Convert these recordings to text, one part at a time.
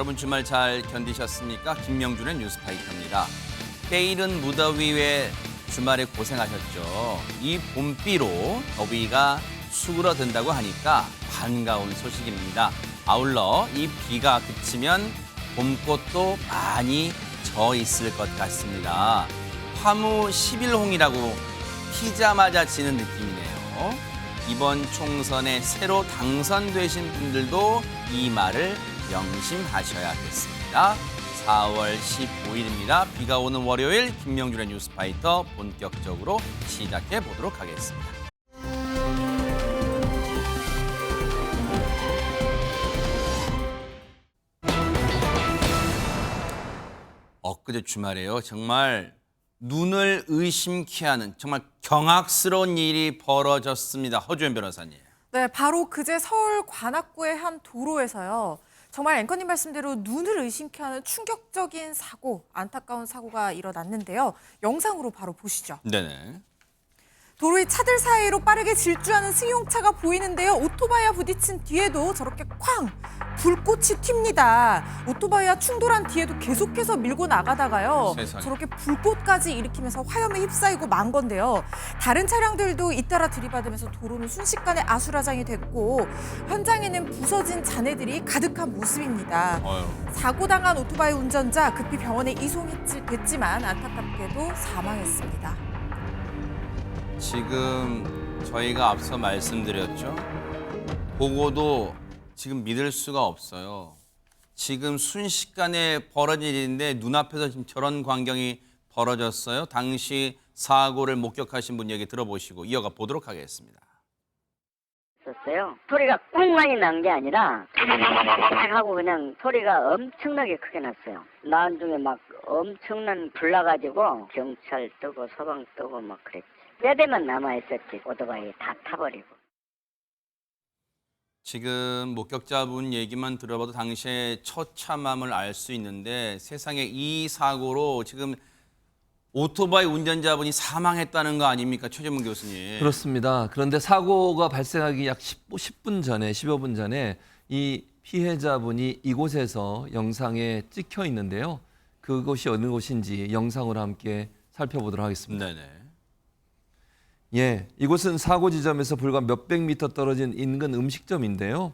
여러분 주말 잘 견디셨습니까? 김명준의 뉴스파이터입니다. 때이른 무더위에 주말에 고생하셨죠. 이 봄비로 더위가 수그러든다고 하니까 반가운 소식입니다. 아울러 이 비가 그치면 봄꽃도 많이 져 있을 것 같습니다. 화무 11홍이라고 피자마자 지는 느낌이네요. 이번 총선에 새로 당선되신 분들도 이 말을 명심하셔야겠습니다. 4월 15일입니다. 비가 오는 월요일 김명준의 뉴스파이터 본격적으로 시작해 보도록 하겠습니다. 엊그제 주말에요. 정말 눈을 의심케 하는 정말 경악스러운 일이 벌어졌습니다. 허주연 변호사님. 네, 바로 그제 서울 관악구의 한 도로에서요. 정말 앵커님 말씀대로 눈을 의심케 하는 충격적인 사고, 안타까운 사고가 일어났는데요. 영상으로 바로 보시죠. 네네. 도로의 차들 사이로 빠르게 질주하는 승용차가 보이는데요. 오토바이와 부딪힌 뒤에도 저렇게 쾅! 불꽃이 튑니다. 오토바이와 충돌한 뒤에도 계속해서 밀고 나가다가요. 세상에. 저렇게 불꽃까지 일으키면서 화염에 휩싸이고 만 건데요. 다른 차량들도 잇따라 들이받으면서 도로는 순식간에 아수라장이 됐고 현장에는 부서진 잔해들이 가득한 모습입니다. 사고 당한 오토바이 운전자 급히 병원에 이송됐지만 안타깝게도 사망했습니다. 지금 저희가 앞서 말씀드렸죠. 보고도 지금 믿을 수가 없어요. 지금 순식간에 벌어진 일인데 눈앞에서 지금 저런 광경이 벌어졌어요. 당시 사고를 목격하신 분 얘기 들어보시고 이어가 보도록 하겠습니다. 었어요. 소리가 꽁 많이 난 게 아니라 딱 하고 그냥 소리가 엄청나게 크게 났어요. 나중에 막 엄청난 불 나가지고 경찰 뜨고 소방 뜨고 막 그랬지. 몇 대만 남아있었지. 오토바이 다 타버리고. 지금 목격자분 얘기만 들어봐도 당시에 처참함을 알 수 있는데 세상에 이 사고로 지금 오토바이 운전자분이 사망했다는 거 아닙니까? 최재문 교수님. 그렇습니다. 그런데 사고가 발생하기 약 10분 전에, 15분 전에 이 피해자분이 이곳에서 영상에 찍혀 있는데요. 그곳이 어느 곳인지 영상으로 함께 살펴보도록 하겠습니다. 네네. 예, 이곳은 사고 지점에서 불과 몇백 미터 떨어진 인근 음식점인데요.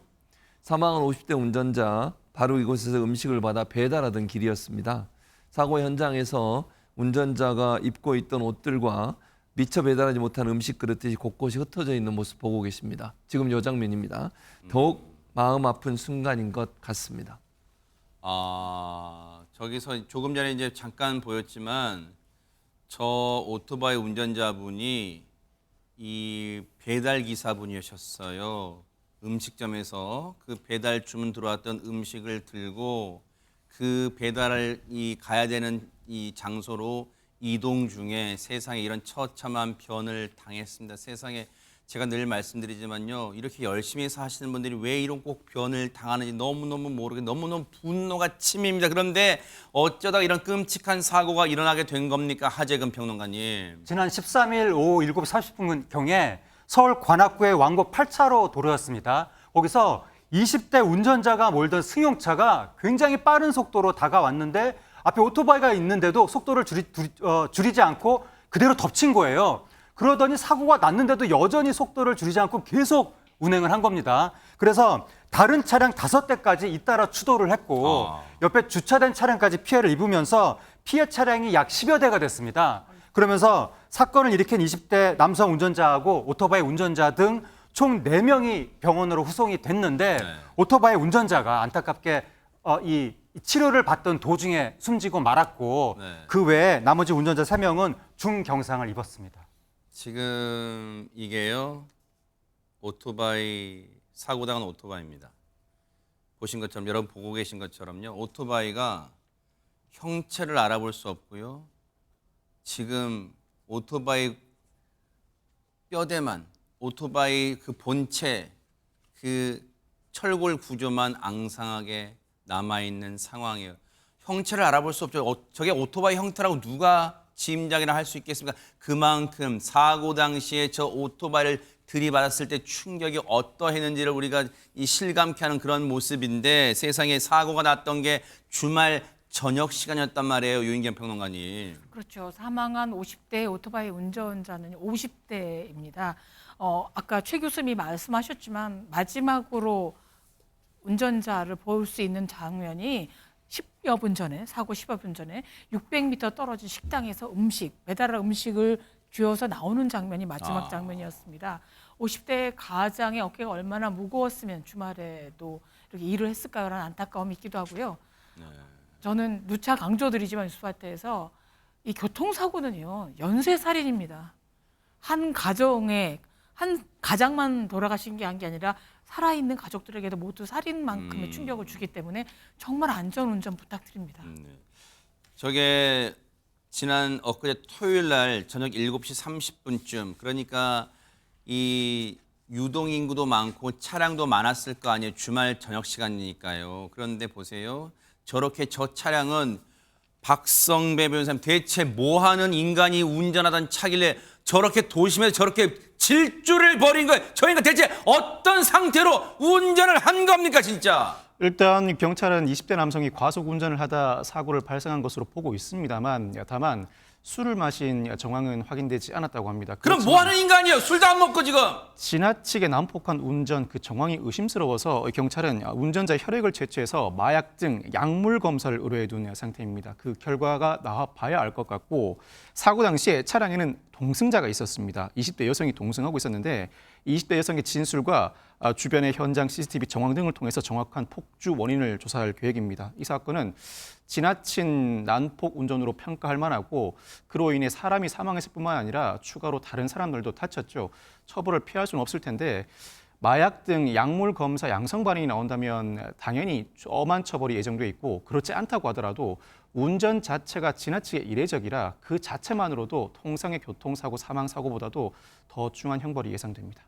사망한 50대 운전자, 바로 이곳에서 음식을 받아 배달하던 길이었습니다. 사고 현장에서 운전자가 입고 있던 옷들과 미처 배달하지 못한 음식 그릇들이 곳곳이 흩어져 있는 모습 보고 계십니다. 지금 이 장면입니다. 더욱 마음 아픈 순간인 것 같습니다. 저기서 조금 전에 이제 잠깐 보였지만 저 오토바이 운전자분이 이 배달 기사분이셨어요. 음식점에서 그 배달 주문 들어왔던 음식을 들고 그 배달을 가야 되는 이 장소로 이동 중에 세상에 이런 처참한 변을 당했습니다. 세상에 제가 늘 말씀드리지만요. 이렇게 열심히 사시는 분들이 왜 이런 꼭 변을 당하는지 너무너무 모르게 너무너무 분노가 치밉니다. 그런데 어쩌다 이런 끔찍한 사고가 일어나게 된 겁니까? 하재근 평론가님. 지난 13일 오후 7시 30분경에 서울 관악구의 왕복 8차로 도로였습니다. 거기서 20대 운전자가 몰던 승용차가 굉장히 빠른 속도로 다가왔는데 앞에 오토바이가 있는데도 속도를 줄이지 않고 그대로 덮친 거예요. 그러더니 사고가 났는데도 여전히 속도를 줄이지 않고 계속 운행을 한 겁니다. 그래서 다른 차량 5대까지 잇따라 추돌을 했고 옆에 주차된 차량까지 피해를 입으면서 피해 차량이 약 10여 대가 됐습니다. 그러면서 사건을 일으킨 20대 남성 운전자하고 오토바이 운전자 등 총 4명이 병원으로 후송이 됐는데 오토바이 운전자가 안타깝게 이 치료를 받던 도중에 숨지고 말았고 그 외에 나머지 운전자 3명은 중경상을 입었습니다. 지금 이게요. 오토바이 사고 당한 오토바이입니다. 보신 것처럼 여러분 보고 계신 것처럼요. 오토바이가 형체를 알아볼 수 없고요. 지금 오토바이 뼈대만 오토바이 그 본체 그 철골 구조만 앙상하게 남아있는 상황이에요. 형체를 알아볼 수 없죠. 저게 오토바이 형태라고 누가 짐작이나 할 수 있겠습니까? 그만큼 사고 당시에 저 오토바이를 들이받았을 때 충격이 어떠했는지를 우리가 이 실감케 하는 그런 모습인데 세상에 사고가 났던 게 주말 저녁 시간이었단 말이에요. 유인경 평론가님. 그렇죠. 사망한 50대 오토바이 운전자는 50대입니다. 아까 최 교수님이 말씀하셨지만 마지막으로 운전자를 볼 수 있는 장면이 10여 분 전에, 사고 10여 분 전에 600m 떨어진 식당에서 배달한 음식을 쥐어서 나오는 장면이 마지막 장면이었습니다. 50대 가장의 어깨가 얼마나 무거웠으면 주말에도 이렇게 일을 했을까라는 안타까움이 있기도 하고요. 저는 누차 강조드리지만 뉴스파트에서 이 교통사고는요, 연쇄살인입니다. 한 가장만 돌아가신 게 아니라 살아있는 가족들에게도 모두 살인만큼의 충격을 주기 때문에 정말 안전운전 부탁드립니다. 저게 지난 엊그제 토요일 날 저녁 7시 30분쯤 그러니까 이 유동 인구도 많고 차량도 많았을 거 아니에요. 주말 저녁 시간이니까요. 그런데 보세요. 저렇게 저 차량은 박성배 변호사님 대체 뭐 하는 인간이 운전하던 차길래 저렇게 도심에서 저렇게 질주를 벌인 거예요. 저희가 대체 어떤 상태로 운전을 한 겁니까 진짜? 일단 경찰은 20대 남성이 과속 운전을 하다 사고를 발생한 것으로 보고 있습니다만 다만 술을 마신 정황은 확인되지 않았다고 합니다. 그럼 뭐 하는 인간이에요? 술도 안 먹고 지금. 지나치게 난폭한 운전 그 정황이 의심스러워서 경찰은 운전자 혈액을 채취해서 마약 등 약물 검사를 의뢰해 둔 상태입니다. 그 결과가 나와 봐야 알 것 같고 사고 당시에 차량에는 동승자가 있었습니다. 20대 여성이 동승하고 있었는데 20대 여성의 진술과 주변의 현장 CCTV 정황 등을 통해서 정확한 폭주 원인을 조사할 계획입니다. 이 사건은 지나친 난폭 운전으로 평가할 만하고 그로 인해 사람이 사망했을 뿐만 아니라 추가로 다른 사람들도 다쳤죠. 처벌을 피할 수는 없을 텐데 마약 등 약물 검사 양성 반응이 나온다면 당연히 엄한 처벌이 예정돼 있고 그렇지 않다고 하더라도 운전 자체가 지나치게 이례적이라 그 자체만으로도 통상의 교통사고 사망사고보다도 더 중한 형벌이 예상됩니다.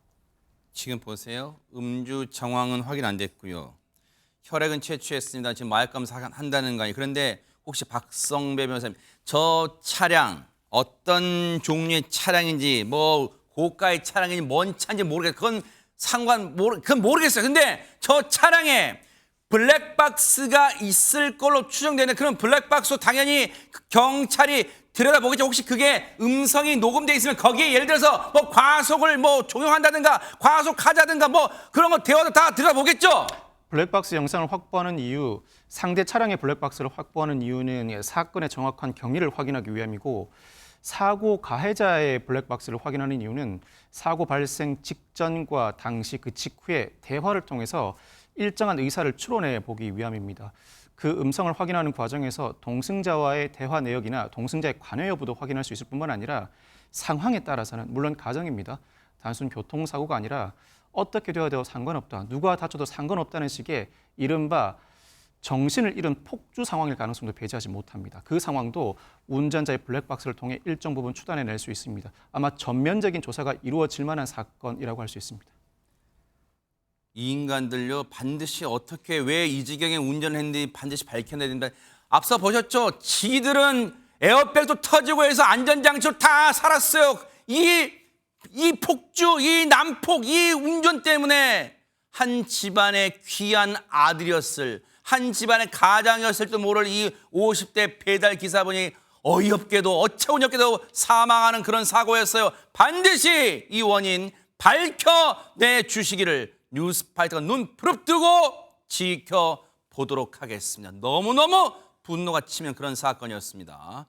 지금 보세요. 음주 정황은 확인 안 됐고요. 혈액은 채취했습니다. 지금 마약 검사한다는 거 아니에요. 그런데 혹시 박성배 변호사님 저 차량 어떤 종류의 차량인지 뭐 고가의 차량인지 뭔 차인지 모르겠어요. 그건 모르겠어요. 근데 저 차량에 블랙박스가 있을 걸로 추정되는 그런 블랙박스 당연히 경찰이 들여다보겠죠. 혹시 그게 음성이 녹음돼 있으면 거기에 예를 들어서 뭐 과속을 뭐 종용한다든가 과속하자든가 뭐 그런 거 대화도 다 들여다보겠죠. 블랙박스 영상을 확보하는 이유, 상대 차량의 블랙박스를 확보하는 이유는 사건의 정확한 경위를 확인하기 위함이고 사고 가해자의 블랙박스를 확인하는 이유는 사고 발생 직전과 당시 그 직후에 대화를 통해서 일정한 의사를 추론해 보기 위함입니다. 그 음성을 확인하는 과정에서 동승자와의 대화 내역이나 동승자의 관여 여부도 확인할 수 있을 뿐만 아니라 상황에 따라서는 물론 가정입니다. 단순 교통사고가 아니라 어떻게 되어도 상관없다, 누가 다쳐도 상관없다는 식의 이른바 정신을 잃은 폭주 상황일 가능성도 배제하지 못합니다. 그 상황도 운전자의 블랙박스를 통해 일정 부분 추단해낼 수 있습니다. 아마 전면적인 조사가 이루어질 만한 사건이라고 할 수 있습니다. 이 인간들요 반드시 어떻게 왜 이 지경에 운전을 했는지 반드시 밝혀내야 된다. 앞서 보셨죠? 지들은 에어백도 터지고 해서 안전장치로 다 살았어요. 이 폭주, 이 난폭, 이 운전 때문에 한 집안의 귀한 아들이었을, 한 집안의 가장이었을지도 모를 이 50대 배달 기사분이 어이없게도 어처구니없게도 사망하는 그런 사고였어요. 반드시 이 원인 밝혀내 주시기를 뉴스파이터가 눈 부릅뜨고 지켜보도록 하겠습니다. 너무너무 분노가 치면 그런 사건이었습니다.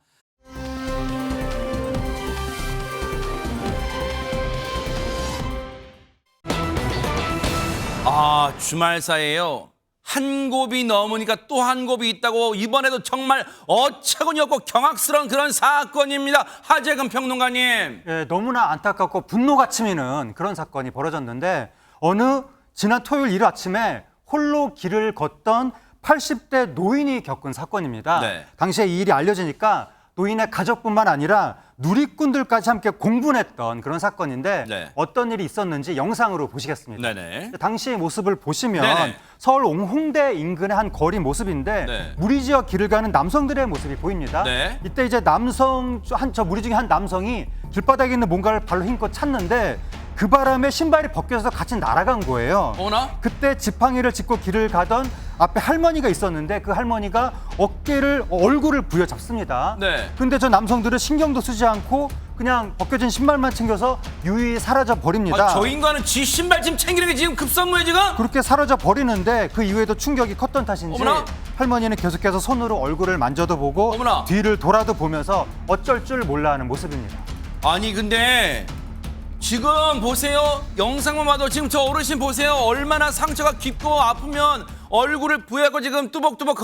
주말 사이에요. 한 곱이 넘으니까 또 한 곱이 있다고 이번에도 정말 어처구니없고 경악스러운 그런 사건입니다. 하재근 평론가님. 예, 너무나 안타깝고 분노가 치미는 그런 사건이 벌어졌는데 지난 토요일 이른 아침에 홀로 길을 걷던 80대 노인이 겪은 사건입니다. 네. 당시에 이 일이 알려지니까 노인의 가족뿐만 아니라 누리꾼들까지 함께 공분했던 그런 사건인데 네. 어떤 일이 있었는지 영상으로 보시겠습니다. 네네. 당시의 모습을 보시면 네네. 서울 홍대 인근의 한 거리 모습인데 네. 무리지어 길을 가는 남성들의 모습이 보입니다. 네. 이때 이제 저 무리 중에 한 남성이 길바닥에 있는 뭔가를 발로 힘껏 찾는데 그 바람에 신발이 벗겨져서 같이 날아간 거예요. 어머나? 그때 지팡이를 짚고 길을 가던 앞에 할머니가 있었는데 그 할머니가 얼굴을 부여잡습니다. 네. 근데 저 남성들은 신경도 쓰지 않고 그냥 벗겨진 신발만 챙겨서 유유히 사라져 버립니다. 저 인간은 지 신발 지금 챙기는 게 지금 급선무에 지금? 그렇게 사라져 버리는데 그 이후에도 충격이 컸던 탓인지 어머나. 할머니는 계속해서 손으로 얼굴을 만져도 보고 어머나. 뒤를 돌아도 보면서 어쩔 줄 몰라 하는 모습입니다. 아니 근데 지금 보세요. 영상만 봐도 지금 저 어르신 보세요. 얼마나 상처가 깊고 아프면 얼굴을 부여하고 지금 터벅터벅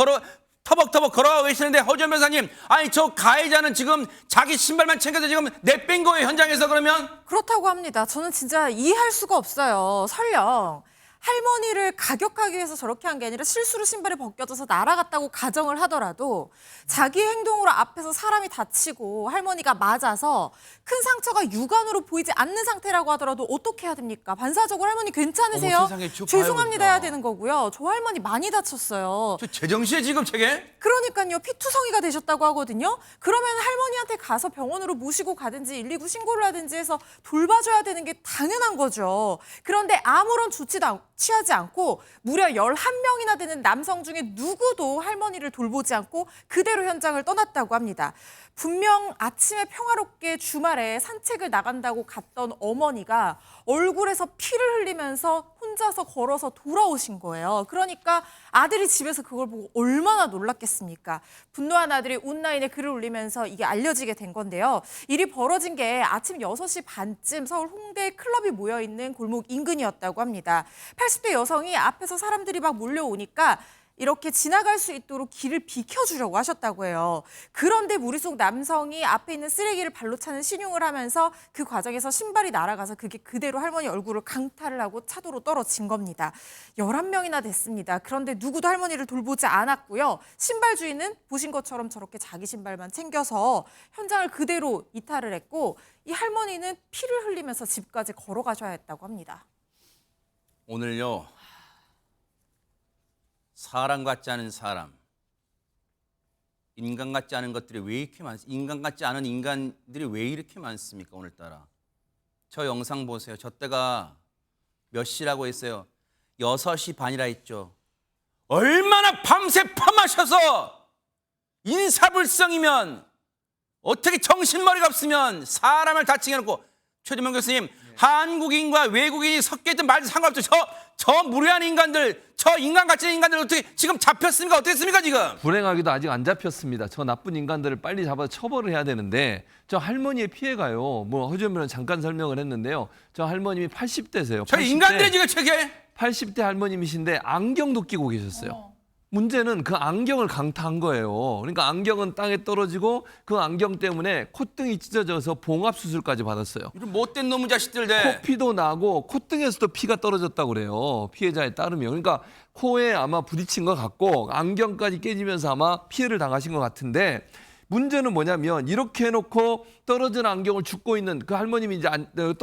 걸어가고 계시는데 허지연 변호사님, 아니 저 가해자는 지금 자기 신발만 챙겨서 지금 내뺀 거예요, 현장에서. 그러면? 그렇다고 합니다. 저는 진짜 이해할 수가 없어요. 설령 할머니를 가격하기 위해서 저렇게 한 게 아니라 실수로 신발이 벗겨져서 날아갔다고 가정을 하더라도 자기 행동으로 앞에서 사람이 다치고 할머니가 맞아서 큰 상처가 육안으로 보이지 않는 상태라고 하더라도 어떻게 해야 됩니까? 반사적으로 할머니 괜찮으세요? 어머, 세상에, 저 봐요, 죄송합니다 진짜. 해야 되는 거고요. 저 할머니 많이 다쳤어요. 저 제정신에 지금 저게? 그러니까요. 피투성이가 되셨다고 하거든요. 그러면 할머니한테 가서 병원으로 모시고 가든지 119 신고를 하든지 해서 돌봐줘야 되는 게 당연한 거죠. 그런데 아무런 조치도 취하지 않고 무려 11명이나 되는 남성 중에 누구도 할머니를 돌보지 않고 그대로 현장을 떠났다고 합니다. 분명 아침에 평화롭게 주말에 산책을 나간다고 갔던 어머니가 얼굴에서 피를 흘리면서 혼자서 걸어서 돌아오신 거예요. 그러니까 아들이 집에서 그걸 보고 얼마나 놀랐겠습니까? 분노한 아들이 온라인에 글을 올리면서 이게 알려지게 된 건데요. 일이 벌어진 게 아침 6시 반쯤 서울 홍대 클럽이 모여있는 골목 인근이었다고 합니다. 80대 여성이 앞에서 사람들이 막 몰려오니까 이렇게 지나갈 수 있도록 길을 비켜주려고 하셨다고 해요. 그런데 무리 속 남성이 앞에 있는 쓰레기를 발로 차는 신용을 하면서 그 과정에서 신발이 날아가서 그게 그대로 할머니 얼굴을 강탈을 하고 차도로 떨어진 겁니다. 11명이나 됐습니다. 그런데 누구도 할머니를 돌보지 않았고요. 신발 주인은 보신 것처럼 저렇게 자기 신발만 챙겨서 현장을 그대로 이탈을 했고 이 할머니는 피를 흘리면서 집까지 걸어가셔야 했다고 합니다. 오늘요, 사람 같지 않은 사람, 인간 같지 않은 것들이 왜 이렇게 많습니까? 인간 같지 않은 인간들이 왜 이렇게 많습니까, 오늘따라? 저 영상 보세요. 저 때가 몇 시라고 했어요? 6시 반이라 했죠. 얼마나 밤새 퍼마셔서 인사불성이면, 어떻게 정신머리가 없으면 사람을 다치게 해놓고. 최재명 교수님, 한국인과 외국인이 섞여 있든 말든 상관없죠. 저 무례한 인간들, 저 인간 같지 않은 인간들 어떻게 지금 잡혔습니까? 어떻게 했습니까, 지금? 불행하게도 아직 안 잡혔습니다. 저 나쁜 인간들을 빨리 잡아서 처벌을 해야 되는데 저 할머니의 피해가요. 뭐 허지연 변호사는 잠깐 설명을 했는데요. 저 할머님이 80대세요. 저 인간들이 지금 저게 80대 할머님이신데 안경도 끼고 계셨어요. 문제는 그 안경을 강타한 거예요. 그러니까 안경은 땅에 떨어지고 그 안경 때문에 콧등이 찢어져서 봉합 수술까지 받았어요. 이런 못된 놈의 자식들. 네. 코피도 나고 콧등에서도 피가 떨어졌다고 그래요. 피해자에 따르면. 그러니까 코에 아마 부딪힌 것 같고 안경까지 깨지면서 아마 피해를 당하신 것 같은데 문제는 뭐냐면 이렇게 해놓고 떨어진 안경을 줍고 있는 그 할머님이 이제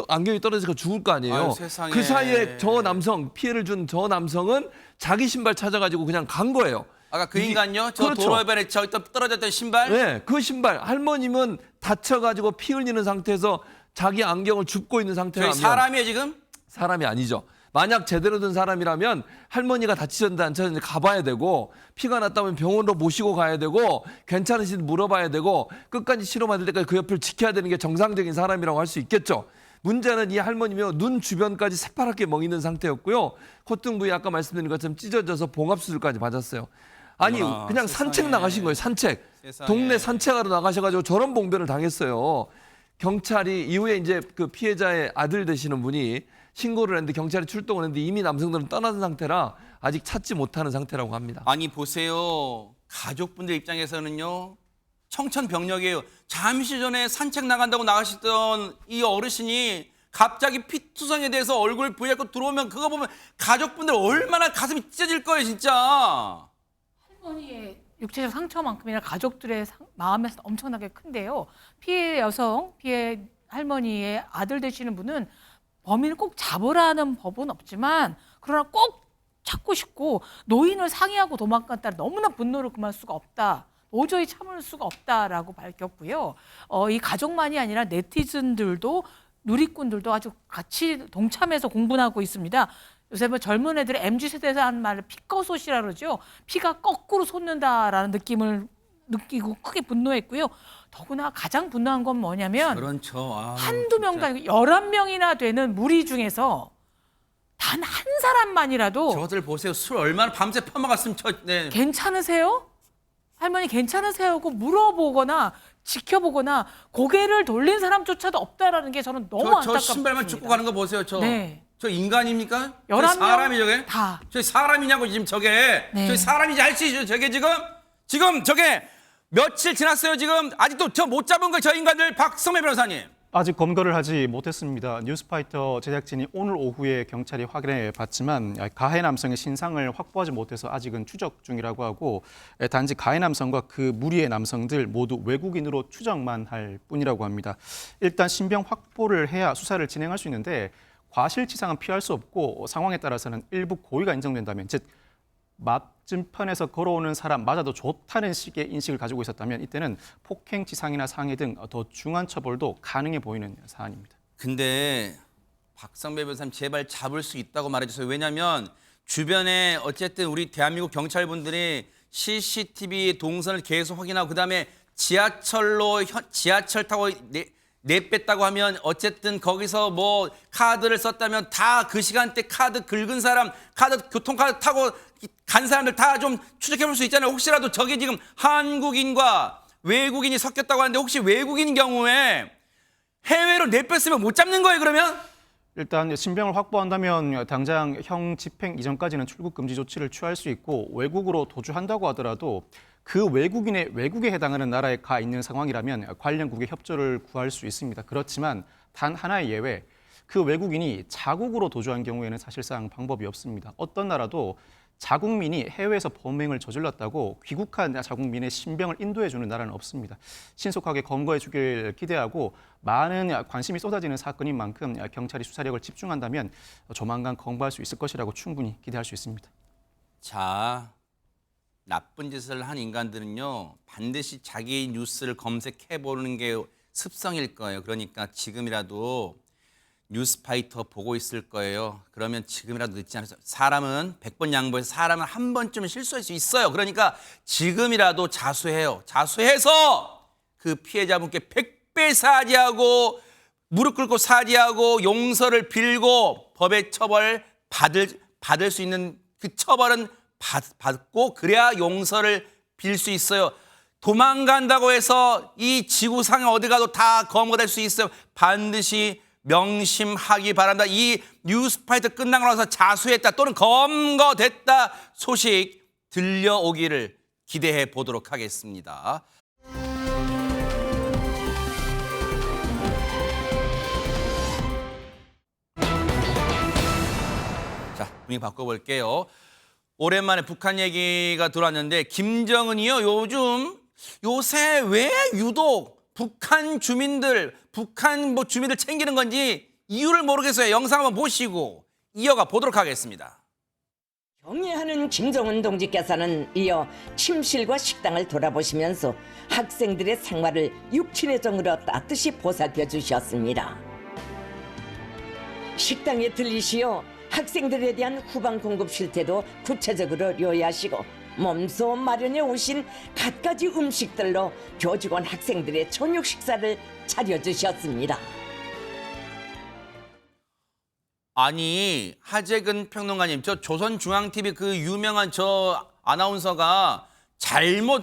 안경이 떨어져서 죽을 거 아니에요. 아유, 세상에. 그 사이에 저 남성, 피해를 준 저 남성은 자기 신발 찾아가지고 그냥 간 거예요. 아까 그 인간요? 저 그렇죠. 도로변에 저 떨어졌던 신발? 네, 그 신발. 할머님은 다쳐가지고 피 흘리는 상태에서 자기 안경을 줍고 있는 상태라면 저희 사람이에요, 지금? 사람이 아니죠. 만약 제대로 된 사람이라면 할머니가 다치셨는지 안 다치셨는지 가봐야 되고 피가 났다면 병원으로 모시고 가야 되고 괜찮으신지 물어봐야 되고 끝까지 치료받을 때까지 그 옆을 지켜야 되는 게 정상적인 사람이라고 할 수 있겠죠. 문제는 이 할머니며 눈 주변까지 새파랗게 멍있는 상태였고요. 콧등 부위 아까 말씀드린 것처럼 찢어져서 봉합수술까지 받았어요. 아니 어머나, 그냥 세상에. 산책 나가신 거예요. 산책. 세상에. 동네 산책하러 나가셔가지고 저런 봉변을 당했어요. 경찰이 이후에 이제 그 피해자의 아들 되시는 분이 신고를 했는데 경찰이 출동을 했는데 이미 남성들은 떠난 상태라 아직 찾지 못하는 상태라고 합니다. 아니 보세요. 가족분들 입장에서는요. 청천벽력이에요. 잠시 전에 산책 나간다고 나가시던 이 어르신이 갑자기 피투성에 대해서 얼굴 부여잡고 들어오면 그거 보면 가족분들 얼마나 가슴이 찢어질 거예요, 진짜. 할머니의 육체적 상처만큼이나 가족들의 마음에서 엄청나게 큰데요. 피해 여성, 피해 할머니의 아들 되시는 분은 범인을 꼭 잡으라는 법은 없지만 그러나 꼭 찾고 싶고 노인을 상해하고 도망갔다 너무나 분노를 금할 수가 없다. 도저히 참을 수가 없다라고 밝혔고요. 이 가족만이 아니라 네티즌들도 누리꾼들도 아주 같이 동참해서 공분하고 있습니다. 요새 뭐 젊은 애들이 MZ세대에서 하는 말을 피꺼솥이라 그러죠. 피가 거꾸로 솟는다라는 느낌을 느끼고 크게 분노했고요. 더구나 가장 분노한 건 뭐냐면 그렇죠. 한두 명도 아니고 11명이나 되는 무리 중에서 단 한 사람만이라도 저들 보세요. 술 얼마나 밤새 퍼먹었으면 네. 괜찮으세요? 할머니 괜찮으세요? 하고 물어보거나 지켜보거나 고개를 돌린 사람조차도 없다라는 게 저는 너무 저 안타깝습니다. 신발만 쭉 가는 거 보세요. 네. 저 인간입니까? 11명 저 사람이 저게? 다. 저 사람이냐고 지금 저게? 네. 저 사람인지 할 수 있어요. 저게 지금 저게 며칠 지났어요. 지금 아직도 저 못 잡은 거 저 인간들. 박성매 변호사님. 아직 검거를 하지 못했습니다. 뉴스파이터 제작진이 오늘 오후에 경찰이 확인해 봤지만 가해 남성의 신상을 확보하지 못해서 아직은 추적 중이라고 하고 단지 가해 남성과 그 무리의 남성들 모두 외국인으로 추정만 할 뿐이라고 합니다. 일단 신병 확보를 해야 수사를 진행할 수 있는데 과실치상은 피할 수 없고 상황에 따라서는 일부 고의가 인정된다면 즉 맞은편에서 걸어오는 사람 맞아도 좋다는 식의 인식을 가지고 있었다면 이때는 폭행치상이나 상해 등 더 중한 처벌도 가능해 보이는 사안입니다. 근데 박성배 변호사님 제발 잡을 수 있다고 말해주세요. 왜냐하면 주변에 어쨌든 우리 대한민국 경찰분들이 CCTV 동선을 계속 확인하고 그다음에 지하철 타고 내뺐다고 하면 어쨌든 거기서 뭐 카드를 썼다면 다 그 시간대 카드 긁은 사람, 교통카드 타고 간 사람들 다 좀 추적해 볼 수 있잖아요. 혹시라도 저게 지금 한국인과 외국인이 섞였다고 하는데 혹시 외국인 경우에 해외로 내뺐으면 못 잡는 거예요, 그러면? 일단 신병을 확보한다면 당장 형 집행 이전까지는 출국 금지 조치를 취할 수 있고 외국으로 도주한다고 하더라도 그 외국인의 외국에 해당하는 나라에 가 있는 상황이라면 관련국의 협조를 구할 수 있습니다. 그렇지만 단 하나의 예외, 그 외국인이 자국으로 도주한 경우에는 사실상 방법이 없습니다. 어떤 나라도 자국민이 해외에서 범행을 저질렀다고 귀국한 자국민의 신병을 인도해주는 나라는 없습니다. 신속하게 검거해 주길 기대하고 많은 관심이 쏟아지는 사건인 만큼 경찰이 수사력을 집중한다면 조만간 검거할 수 있을 것이라고 충분히 기대할 수 있습니다. 자, 나쁜 짓을 한 인간들은요 반드시 자기 뉴스를 검색해 보는 게 습성일 거예요. 그러니까 지금이라도 뉴스파이터 보고 있을 거예요. 그러면 지금이라도 늦지 않아서 사람은 100번 양보해서 사람은 한 번쯤은 실수할 수 있어요. 그러니까 지금이라도 자수해요. 자수해서 그 피해자분께 100배 사죄하고 무릎 꿇고 사죄하고 용서를 빌고 법의 처벌 받을 수 있는 그 처벌은 받고 그래야 용서를 빌 수 있어요. 도망간다고 해서 이 지구상에 어디 가도 다 검거될 수 있어요. 반드시 명심하기 바란다. 이 뉴스파이터 끝나고 나서 자수했다 또는 검거됐다 소식 들려오기를 기대해 보도록 하겠습니다. 자, 분위기 바꿔볼게요. 오랜만에 북한 얘기가 들어왔는데 김정은이요 요새 왜 유독 북한 주민들 챙기는 건지 이유를 모르겠어요. 영상 한번 보시고 이어가 보도록 하겠습니다. 경애하는 김정은 동지께서는 이어 침실과 식당을 돌아보시면서 학생들의 생활을 육친의 정으로 따뜻이 보살펴 주셨습니다. 식당에 들리시어 학생들에 대한 후방 공급 실태도 구체적으로 요약하시고 몸소 마련해 오신 갖가지 음식들로 교직원 학생들의 저녁 식사를 차려주셨습니다. 아니 하재근 평론가님, 저 조선중앙TV 그 유명한 저 아나운서가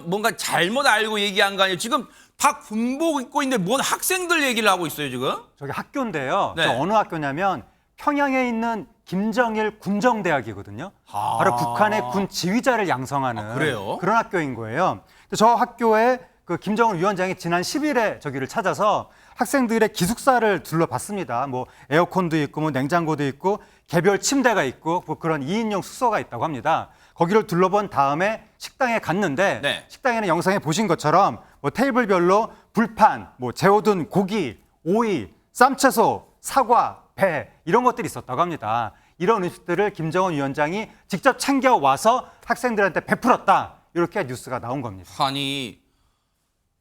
뭔가 잘못 알고 얘기한 거 아니에요? 지금 다 군복 입고 있는데 뭔 학생들 얘기를 하고 있어요 지금? 저기 학교인데요. 네. 저 어느 학교냐면 평양에 있는 김정일 군정대학이거든요. 바로 북한의 군 지휘자를 양성하는 그래요? 그런 학교인 거예요. 저 학교에 그 김정은 위원장이 지난 10일에 저기를 찾아서 학생들의 기숙사를 둘러봤습니다. 뭐 에어컨도 있고 뭐 냉장고도 있고 개별 침대가 있고 뭐 그런 2인용 숙소가 있다고 합니다. 거기를 둘러본 다음에 식당에 갔는데 네. 식당에는 영상에 보신 것처럼 뭐 테이블별로 불판, 뭐 재워둔 고기, 오이, 쌈채소, 사과, 배 이런 것들이 있었다고 합니다. 이런 음식들을 김정은 위원장이 직접 챙겨와서 학생들한테 베풀었다. 이렇게 뉴스가 나온 겁니다. 아니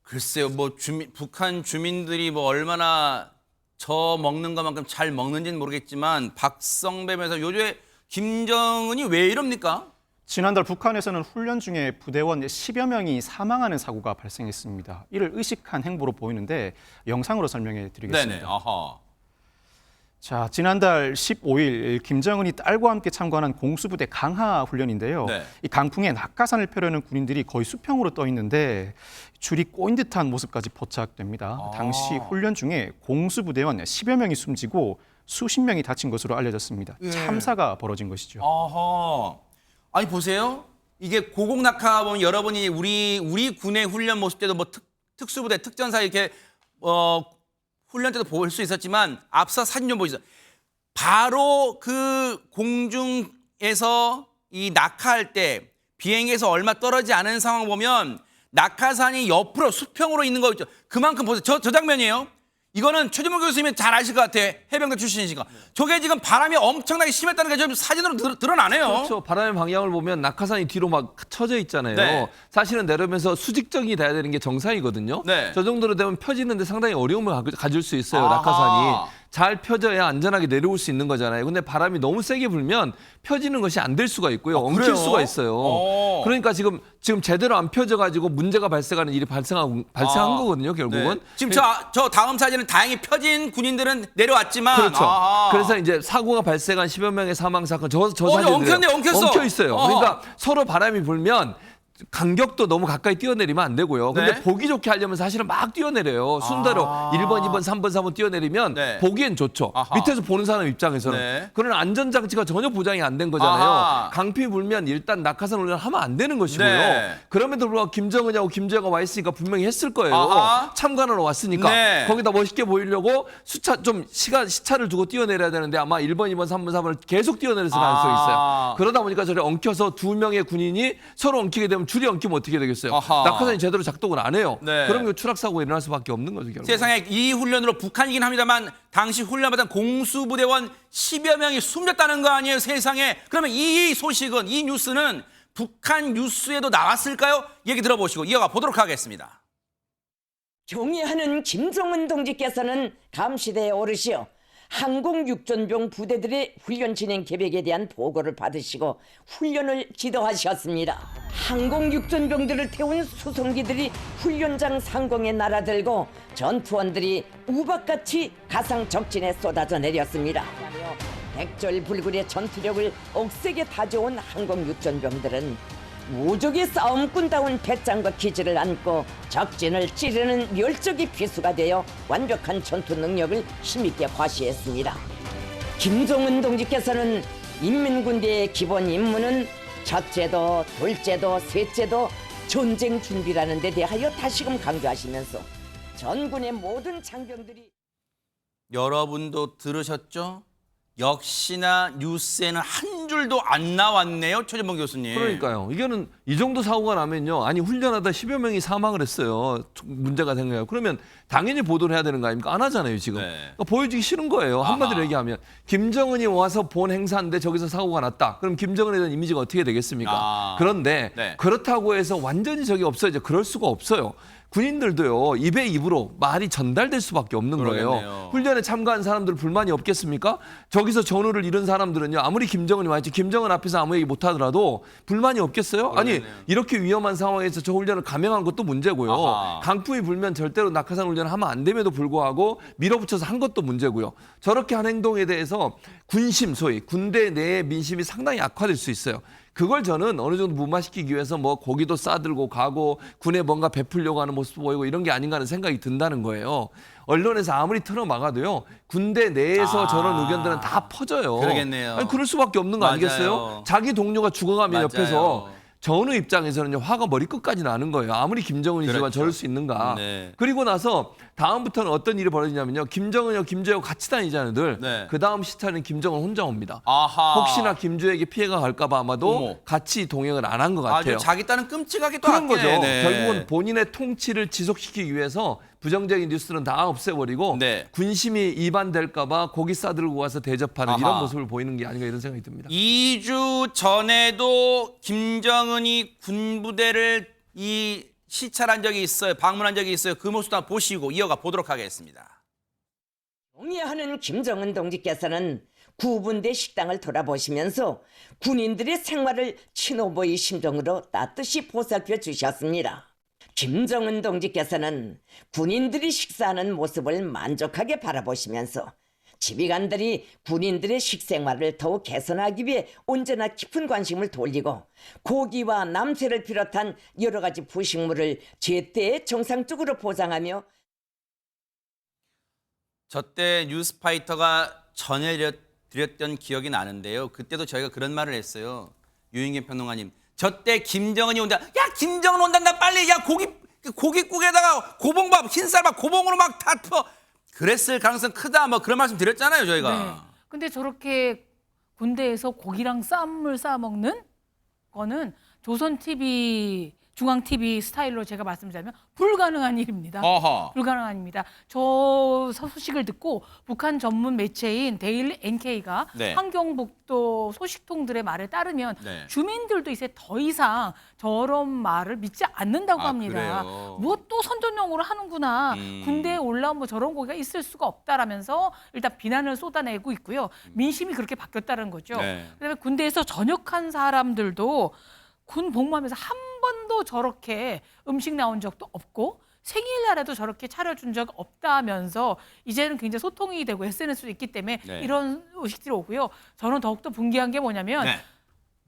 글쎄요, 뭐 북한 주민들이 뭐 얼마나 저 먹는 것만큼 잘 먹는지는 모르겠지만 박성배면서 요즘에 김정은이 왜 이럽니까? 지난달 북한에서는 훈련 중에 부대원 10여 명이 사망하는 사고가 발생했습니다. 이를 의식한 행보로 보이는데 영상으로 설명해 드리겠습니다. 네네. 아하. 자, 지난달 15일 김정은이 딸과 함께 참관한 공수부대 강하 훈련인데요. 네. 이 강풍에 낙하산을 펴려는 군인들이 거의 수평으로 떠 있는데 줄이 꼬인 듯한 모습까지 포착됩니다. 당시 훈련 중에 공수부대원 10여 명이 숨지고 수십 명이 다친 것으로 알려졌습니다. 참사가 벌어진 것이죠. 아하. 아니 보세요. 이게 고공낙하 보면 여러분이 우리 군의 훈련 모습 때도 뭐 특수부대, 특전사 이렇게 훈련 때도 볼 수 있었지만 앞서 사진 좀 보시죠. 바로 그 공중에서 이 낙하할 때 비행기에서 얼마 떨어지지 않은 상황 보면 낙하산이 옆으로 수평으로 있는 거 있죠. 그만큼 보세요. 저 장면이에요. 이거는 최재문 교수님이 잘 아실 것 같아. 해병대 출신이시니까. 저게 지금 바람이 엄청나게 심했다는 게 좀 사진으로 드러나네요. 그렇죠. 바람의 방향을 보면 낙하산이 뒤로 막 쳐져 있잖아요. 네. 사실은 내려오면서 수직적이 돼야 되는 게 정상이거든요. 네. 저 정도로 되면 펴지는데 상당히 어려움을 가질 수 있어요. 아하. 낙하산이. 잘 펴져야 안전하게 내려올 수 있는 거잖아요. 근데 바람이 너무 세게 불면 펴지는 것이 안 될 수가 있고요. 아, 엉킬 그래요? 수가 있어요. 그러니까 지금 제대로 안 펴져가지고 문제가 발생하는 일이 발생한 거거든요. 결국은. 네. 지금 저 다음 사진은 다행히 펴진 군인들은 내려왔지만 그렇죠. 아하. 그래서 이제 사고가 발생한 10여 명의 사망 사건 저 사진들이 엉켰네, 엉켰어. 엉켜 있어요. 어허. 그러니까 서로 바람이 불면 간격도 너무 가까이 뛰어내리면 안 되고요. 근데 네. 보기 좋게 하려면 사실은 막 뛰어내려요. 순대로 1번, 2번, 3번, 4번 뛰어내리면 네. 보기엔 좋죠. 아하. 밑에서 보는 사람 입장에서는. 네. 그런 안전장치가 전혀 보장이 안 된 거잖아요. 아하. 강피 불면 일단 낙하산 훈련을 하면 안 되는 것이고요. 네. 그럼에도 불구하고 김정은하고 김재가 와 있으니까 분명히 했을 거예요. 아하. 참관하러 왔으니까. 네. 거기다 멋있게 보이려고 시차를 두고 뛰어내려야 되는데 아마 1번, 2번, 3번, 4번을 계속 뛰어내려서 가능성이 있어요. 그러다 보니까 저를 엉켜서 두 명의 군인이 서로 엉키게 되면 줄이 엉키면 어떻게 되겠어요? 아하. 낙하산이 제대로 작동을 안 해요. 네. 그러면 추락 사고가 일어날 수밖에 없는 거죠. 결국. 세상에 이 훈련으로 북한이긴 합니다만 당시 훈련받은 공수부대원 10여 명이 숨졌다는 거 아니에요, 세상에. 그러면 이 소식은, 이 뉴스는 북한 뉴스에도 나왔을까요? 얘기 들어보시고 이어가 보도록 하겠습니다. 경애하는 김정은 동지께서는 감시대에 오르시어 항공육전병 부대들의 훈련 진행 계획에 대한 보고를 받으시고 훈련을 지도하셨습니다. 항공육전병들을 태운 수송기들이 훈련장 상공에 날아들고 전투원들이 우박같이 가상 적진에 쏟아져 내렸습니다. 백절불굴의 전투력을 억세게 다져온 항공육전병들은 무적의 싸움꾼다운 배짱과 기지를 안고 적진을 찌르는 멸적의 비수가 되어 완벽한 전투 능력을 힘있게 과시했습니다. 김정은 동지께서는 인민군대의 기본 임무는 첫째도 둘째도 셋째도 전쟁 준비라는 데 대하여 다시금 강조하시면서 전군의 모든 장병들이 여러분도 들으셨죠? 역시나 뉴스에는 한 줄도 안 나왔네요, 최재문 교수님. 그러니까요. 이거는 이 정도 사고가 나면요. 아니 훈련하다 10여 명이 사망을 했어요. 문제가 된 거예요. 그러면 당연히 보도를 해야 되는 거 아닙니까? 안 하잖아요, 지금. 네. 그러니까 보여주기 싫은 거예요. 한마디로 아하. 얘기하면. 김정은이 와서 본 행사인데 저기서 사고가 났다. 그럼 김정은에 대한 이미지가 어떻게 되겠습니까? 아. 그런데 네. 그렇다고 해서 완전히 저기 없어야죠. 그럴 수가 없어요. 군인들도요. 입에 입으로 말이 전달될 수밖에 없는 그러겠네요. 거예요. 훈련에 참가한 사람들 불만이 없겠습니까? 저기서 전우를 잃은 사람들은요. 아무리 김정은이 와있지 김정은 앞에서 아무 얘기 못하더라도 불만이 없겠어요? 아니 그러겠네요. 이렇게 위험한 상황에서 저 훈련을 감행한 것도 문제고요. 아하. 강풍이 불면 절대로 낙하산 훈련을 하면 안 됨에도 불구하고 밀어붙여서 한 것도 문제고요. 저렇게 한 행동에 대해서 군심 소위 군대 내의 민심이 상당히 악화될 수 있어요. 그걸 저는 어느 정도 무마시키기 위해서 뭐 고기도 싸들고 가고 군에 뭔가 베풀려고 하는 모습 보이고 이런 게 아닌가 하는 생각이 든다는 거예요. 언론에서 아무리 틀어막아도요. 군대 내에서 저런 의견들은 다 퍼져요. 그러겠네요. 아니, 그럴 수밖에 없는 거 맞아요. 아니겠어요? 자기 동료가 죽어가면 맞아요. 옆에서 전우 입장에서는 화가 머리끝까지 나는 거예요. 아무리 김정은이지만 그렇죠. 저럴 수 있는가. 네. 그리고 나서 다음부터는 어떤 일이 벌어지냐면요. 김정은이와 김주혜가 같이 다니자는들 네. 그 다음 시차는 김정은 혼자 옵니다. 아하. 혹시나 김주혜에게 피해가 갈까 봐 아마도 어머. 같이 동행을 안 한 것 같아요. 아주 자기 딸은 끔찍하게 또 그런 아끼네. 거죠. 네. 결국은 본인의 통치를 지속시키기 위해서 부정적인 뉴스는 다 없애버리고 네. 군심이 이반될까 봐 고기 싸들고 와서 대접하는 아하. 이런 모습을 보이는 게 아닌가 이런 생각이 듭니다. 2주 전에도 김정은이 군부대를 시찰한 적이 있어요. 방문한 적이 있어요. 그 모습도 한번 보시고 이어가 보도록 하겠습니다. 동의하는 김정은 동지께서는 구분대 식당을 돌아보시면서 군인들의 생활을 친오보의 심정으로 따뜻이 보살펴 주셨습니다. 김정은 동지께서는 군인들이 식사하는 모습을 만족하게 바라보시면서 지휘관들이 군인들의 식생활을 더욱 개선하기 위해 언제나 깊은 관심을 돌리고 고기와 남새를 비롯한 여러 가지 부식물을 제때 정상적으로 보상하며 저 때 뉴스파이터가 전해드렸던 기억이 나는데요. 그때도 저희가 그런 말을 했어요. 유인경 평론가님. 저 때 김정은이 온다. 야, 김정은 온단다. 빨리. 야, 고깃국에다가 고봉밥, 흰쌀밥, 고봉으로 막 다 퍼. 그랬을 가능성 크다. 뭐 그런 말씀 드렸잖아요, 저희가. 네. 근데 저렇게 군대에서 고기랑 쌈을 싸 먹는 거는 조선 TV, 중앙 TV 스타일로 제가 말씀드리자면 불가능한 일입니다. 어허. 불가능한 일입니다. 저 소식을 듣고 북한 전문 매체인 데일리 NK가 네. 환경북도 소식통들의 말에 따르면 네. 주민들도 이제 더 이상 저런 말을 믿지 않는다고 아, 합니다. 그래요? 뭐 또 선전용으로 하는구나. 군대에 올라온 뭐 저런 고기가 있을 수가 없다라면서 일단 비난을 쏟아내고 있고요. 민심이 그렇게 바뀌었다는 거죠. 네. 그다음에 군대에서 전역한 사람들도 군 복무하면서 한 번도 저렇게 음식 나온 적도 없고 생일날에도 저렇게 차려준 적 없다면서 이제는 굉장히 소통이 되고 SNS도 있기 때문에 네. 이런 의식들이 오고요. 저는 더욱더 분개한 게 뭐냐면 네.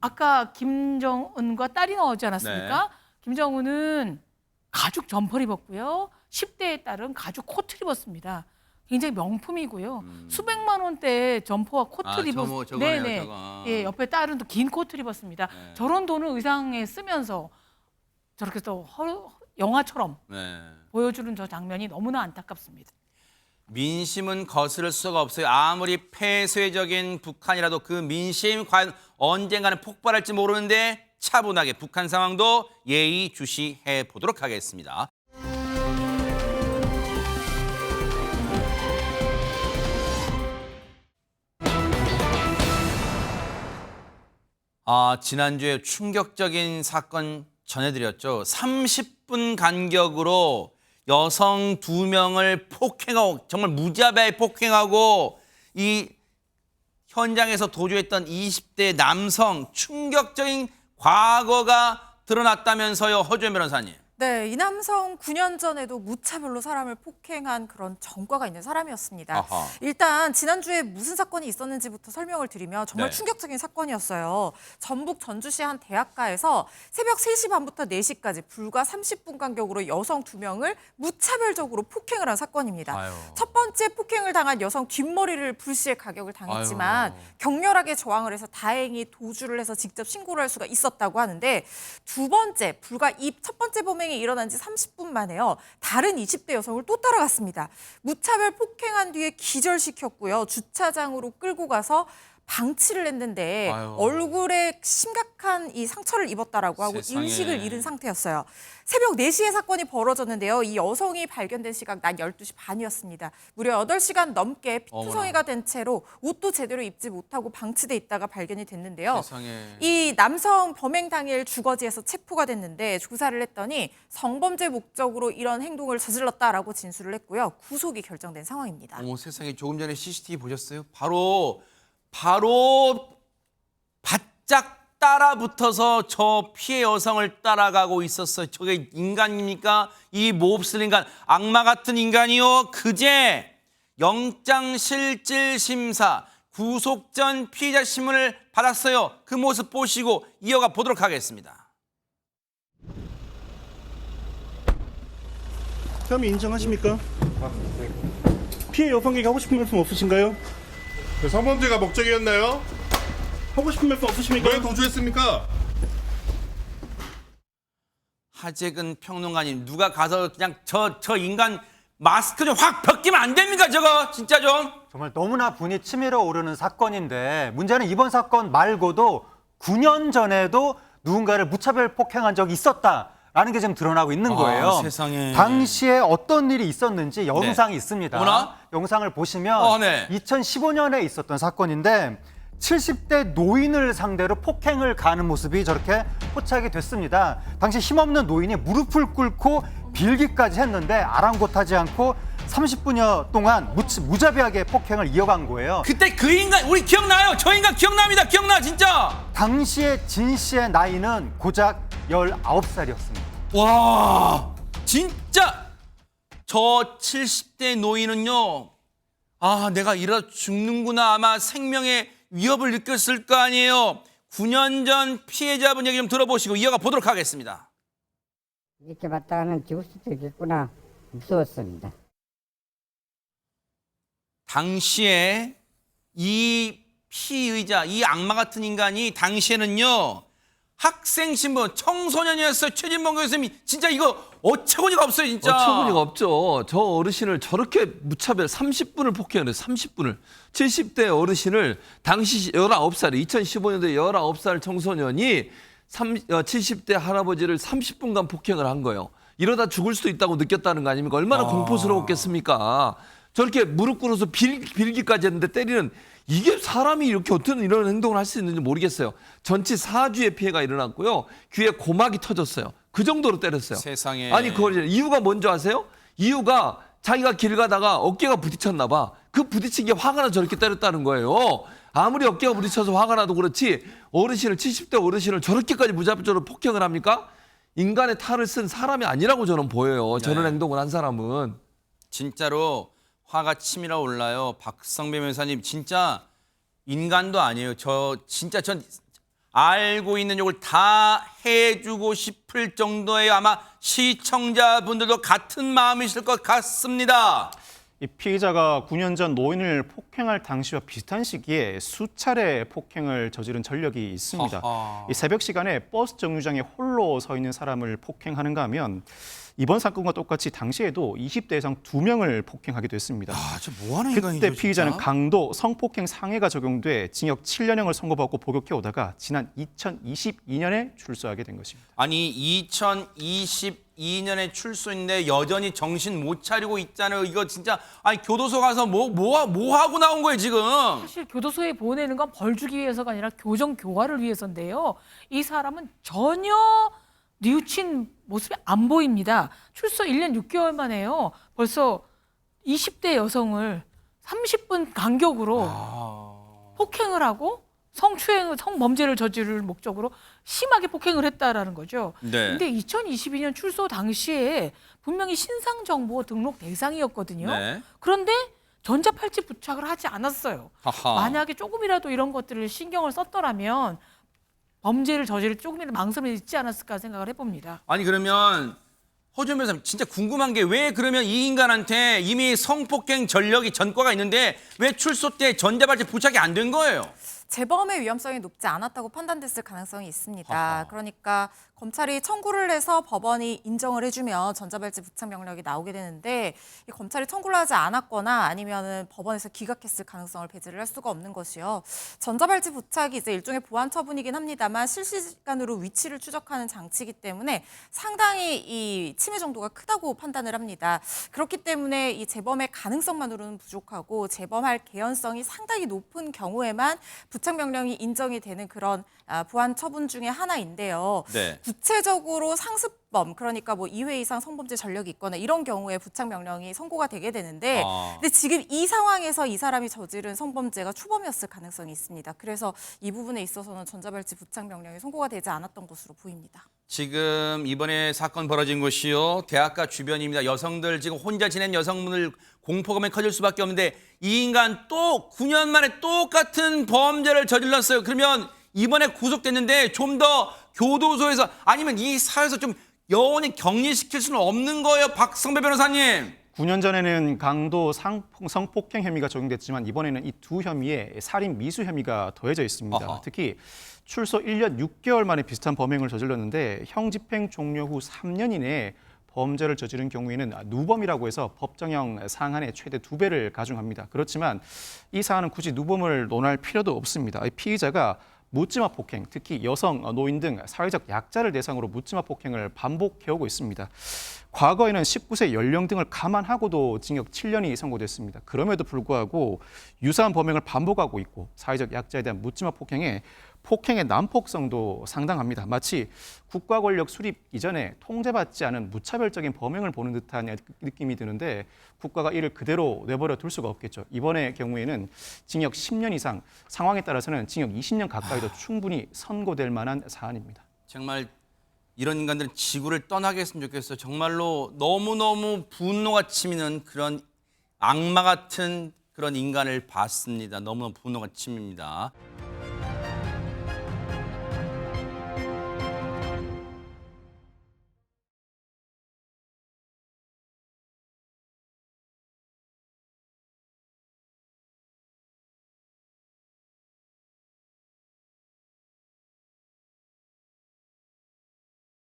아까 김정은과 딸이 나오지 않았습니까? 네. 김정은은 가죽 점퍼를 입었고요. 10대의 딸은 가죽 코트를 입었습니다. 굉장히 명품이고요. 수백만 원대 점퍼와 코트를 입었. 저거네요, 네네. 저거. 예, 옆에 딸은 또 긴 코트를 입었습니다. 네. 저런 돈을 의상에 쓰면서 저렇게 또 영화처럼 네. 보여주는 저 장면이 너무나 안타깝습니다. 민심은 거스를 수가 없어요. 아무리 폐쇄적인 북한이라도 그 민심 과연 언젠가는 폭발할지 모르는데 차분하게 북한 상황도 예의주시해 보도록 하겠습니다. 지난주에 충격적인 사건 전해드렸죠. 30분 간격으로 여성 2명을 폭행하고 정말 무자비하게 폭행하고 이 현장에서 도주했던 20대 남성 충격적인 과거가 드러났다면서요, 허주연 변호사님. 네, 이 남성 9년 전에도 무차별로 사람을 폭행한 그런 전과가 있는 사람이었습니다. 아하. 일단 지난주에 무슨 사건이 있었는지부터 설명을 드리면 정말 네. 충격적인 사건이었어요. 전북 전주시 한 대학가에서 새벽 3시 반부터 4시까지 불과 30분 간격으로 여성 2명을 무차별적으로 폭행을 한 사건입니다. 아유. 첫 번째 폭행을 당한 여성 뒷머리를 불시에 가격을 당했지만 아유. 격렬하게 저항을 해서 다행히 도주를 해서 직접 신고를 할 수가 있었다고 하는데 두 번째, 불과 이 첫 번째 범행이 일어난 지 30분 만에요. 다른 20대 여성을 또 따라갔습니다. 무차별 폭행한 뒤에 기절시켰고요. 주차장으로 끌고 가서 방치를 했는데 아유. 얼굴에 심각한 이 상처를 입었다라고 하고 세상에. 인식을 잃은 상태였어요. 새벽 4시에 사건이 벌어졌는데요. 이 여성이 발견된 시각 낮 12시 반이었습니다. 무려 8시간 넘게 피투성이가 된 채로 옷도 제대로 입지 못하고 방치돼 있다가 발견이 됐는데요. 세상에. 이 남성 범행 당일 주거지에서 체포가 됐는데 조사를 했더니 성범죄 목적으로 이런 행동을 저질렀다라고 진술을 했고요. 구속이 결정된 상황입니다. 어머 세상에, 조금 전에 CCTV 보셨어요? 바로 바짝 따라붙어서 저 피해 여성을 따라가고 있었어요. 저게 인간입니까? 이 몹쓸 인간, 악마 같은 인간이요. 그제 영장실질심사 구속 전 피의자 신문을 받았어요. 그 모습 보시고 이어가 보도록 하겠습니다. 혐의 인정하십니까? 피해 여성에게 하고 싶은 말씀 없으신가요? 성범죄가 목적이었나요? 하고 싶은 말씀 없으십니까? 왜 도주했습니까? 하재근 평론가님, 누가 가서 그냥 저 인간 마스크 좀 확 벗기면 안 됩니까? 저거 진짜 좀. 정말 너무나 분이 치밀어 오르는 사건인데 문제는 이번 사건 말고도 9년 전에도 누군가를 무차별 폭행한 적이 있었다라는 게 지금 드러나고 있는 거예요. 세상에. 당시에 어떤 일이 있었는지 영상이 있습니다. 어머나? 영상을 보시면 네. 2015년에 있었던 사건인데 70대 노인을 상대로 폭행을 가하는 모습이 저렇게 포착이 됐습니다. 당시 힘없는 노인이 무릎을 꿇고 빌기까지 했는데 아랑곳하지 않고 30분여 동안 무자비하게 폭행을 이어간 거예요. 그때 그 인간 우리 기억나요? 저 인간 기억납니다. 기억나 진짜. 당시에 진 씨의 나이는 고작 19살이었습니다. 와 진짜 저 70대 노인은요. 아 내가 이러다 죽는구나 아마 생명의 위협을 느꼈을 거 아니에요. 9년 전 피해자분 얘기 좀 들어보시고 이어가 보도록 하겠습니다. 이렇게 봤다가는 죽을 수도 있겠구나 무서웠습니다. 당시에 이 피의자, 이 악마 같은 인간이 당시에는요 학생 신분, 청소년이었어요. 최진봉 교수님이 진짜 이거 어처구니가 없어요 진짜. 어처구니가 없죠. 저 어르신을 저렇게 무차별 30분을 폭행을 해요. 30분을. 70대 어르신을 당시 19살, 2015년도에 19살 청소년이 70대 할아버지를 30분간 폭행을 한 거예요. 이러다 죽을 수도 있다고 느꼈다는 거 아닙니까? 얼마나 공포스러웠겠습니까? 저렇게 무릎 꿇어서 빌기까지 했는데 때리는 이게 사람이 이렇게 어떤 이런 행동을 할 수 있는지 모르겠어요. 전치 4주의 피해가 일어났고요. 귀에 고막이 터졌어요. 그 정도로 때렸어요. 세상에. 아니 그걸 이유가 뭔지 아세요? 이유가 자기가 길 가다가 어깨가 부딪혔나 봐. 그 부딪힌 게 화가 나서 저렇게 때렸다는 거예요. 아무리 어깨가 부딪혀서 화가 나도 그렇지 어르신을 70대 어르신을 저렇게까지 무자비적으로 폭행을 합니까? 인간의 탈을 쓴 사람이 아니라고 저는 보여요. 저런 행동을 한 사람은. 진짜로 화가 치밀어 올라요. 박성배 변호사님 진짜 인간도 아니에요. 저 진짜 전 알고 있는 욕을 다 해주고 싶을 정도의 아마 시청자분들도 같은 마음이실 것 같습니다. 이 피의자가 9년 전 노인을 폭행할 당시와 비슷한 시기에 수차례 폭행을 저지른 전력이 있습니다. 이 새벽 시간에 버스 정류장에 홀로 서 있는 사람을 폭행하는가 하면 이번 사건과 똑같이 당시에도 20대 여성 2명을 폭행하기도 했습니다. 아, 저 뭐하는 인간이죠? 그때 피의자는 진짜? 강도 성폭행 상해가 적용돼 징역 7년형을 선고받고 복역해 오다가 지난 2022년에 출소하게 된 것입니다. 아니 2022년에 출소인데 여전히 정신 못 차리고 있잖아요. 이거 진짜 아니 교도소 가서 뭐 하고 나온 거예요 지금? 사실 교도소에 보내는 건 벌 주기 위해서가 아니라 교정 교화를 위해서인데요. 이 사람은 전혀 뉘우친 모습이 안 보입니다. 출소 1년 6개월 만에요. 벌써 20대 여성을 30분 간격으로 폭행을 하고 성범죄를 저지를 목적으로 심하게 폭행을 했다라는 거죠. 네. 근데 2022년 출소 당시에 분명히 신상정보 등록 대상이었거든요. 네. 그런데 전자팔찌 부착을 하지 않았어요. 하하. 만약에 조금이라도 이런 것들을 신경을 썼더라면 범죄를 저지를 조금이라도 망설임이 있지 않았을까 생각을 해봅니다. 아니 그러면 허준 변호사님 진짜 궁금한 게 왜 그러면 이 인간한테 이미 성폭행 전력이 전과가 있는데 왜 출소 때 전자발찌 부착이 안 된 거예요? 재범의 위험성이 높지 않았다고 판단됐을 가능성이 있습니다. 아하. 그러니까 검찰이 청구를 해서 법원이 인정을 해주면 전자발찌 부착 명령이 나오게 되는데 이 검찰이 청구를 하지 않았거나 아니면은 법원에서 기각했을 가능성을 배제를 할 수가 없는 것이요. 전자발찌 부착이 이제 일종의 보안 처분이긴 합니다만 실시간으로 위치를 추적하는 장치이기 때문에 상당히 이 침해 정도가 크다고 판단을 합니다. 그렇기 때문에 이 재범의 가능성만으로는 부족하고 재범할 개연성이 상당히 높은 경우에만 부착 명령이 인정이 되는 그런 보안 처분 중에 하나인데요. 네. 구체적으로 상습범, 그러니까 뭐 2회 이상 성범죄 전력이 있거나 이런 경우에 부착 명령이 선고가 되게 되는데 근데 지금 이 상황에서 이 사람이 저지른 성범죄가 초범이었을 가능성이 있습니다. 그래서 이 부분에 있어서는 전자발찌 부착 명령이 선고가 되지 않았던 것으로 보입니다. 지금 이번에 사건 벌어진 곳이요. 대학가 주변입니다. 여성들 지금 혼자 지낸 여성분들 공포감이 커질 수밖에 없는데 이 인간 또 9년 만에 똑같은 범죄를 저질렀어요. 그러면 이번에 구속됐는데 좀 더 교도소에서 아니면 이 사회에서 좀 영원히 격리시킬 수는 없는 거예요. 박성배 변호사님. 9년 전에는 강도 성폭행 혐의가 적용됐지만 이번에는 이 두 혐의에 살인 미수 혐의가 더해져 있습니다. 아하. 특히 출소 1년 6개월 만에 비슷한 범행을 저질렀는데 형 집행 종료 후 3년 이내에 범죄를 저지른 경우에는 누범이라고 해서 법정형 상한의 최대 2배를 가중합니다. 그렇지만 이 사안은 굳이 누범을 논할 필요도 없습니다. 이 피의자가 묻지마 폭행, 특히 여성, 노인 등 사회적 약자를 대상으로 묻지마 폭행을 반복해오고 있습니다. 과거에는 19세 연령 등을 감안하고도 징역 7년이 선고됐습니다. 그럼에도 불구하고 유사한 범행을 반복하고 있고 사회적 약자에 대한 묻지마 폭행에 폭행의 난폭성도 상당합니다. 마치 국가 권력 수립 이전에 통제받지 않은 무차별적인 범행을 보는 듯한 느낌이 드는데 국가가 이를 그대로 내버려 둘 수가 없겠죠. 이번의 경우에는 징역 10년 이상, 상황에 따라서는 징역 20년 가까이도 충분히 선고될 만한 사안입니다. 정말 이런 인간들은 지구를 떠나게 했으면 좋겠어요. 정말로 너무너무 분노가 치미는 그런 악마 같은 그런 인간을 봤습니다. 너무너무 분노가 치밉니다.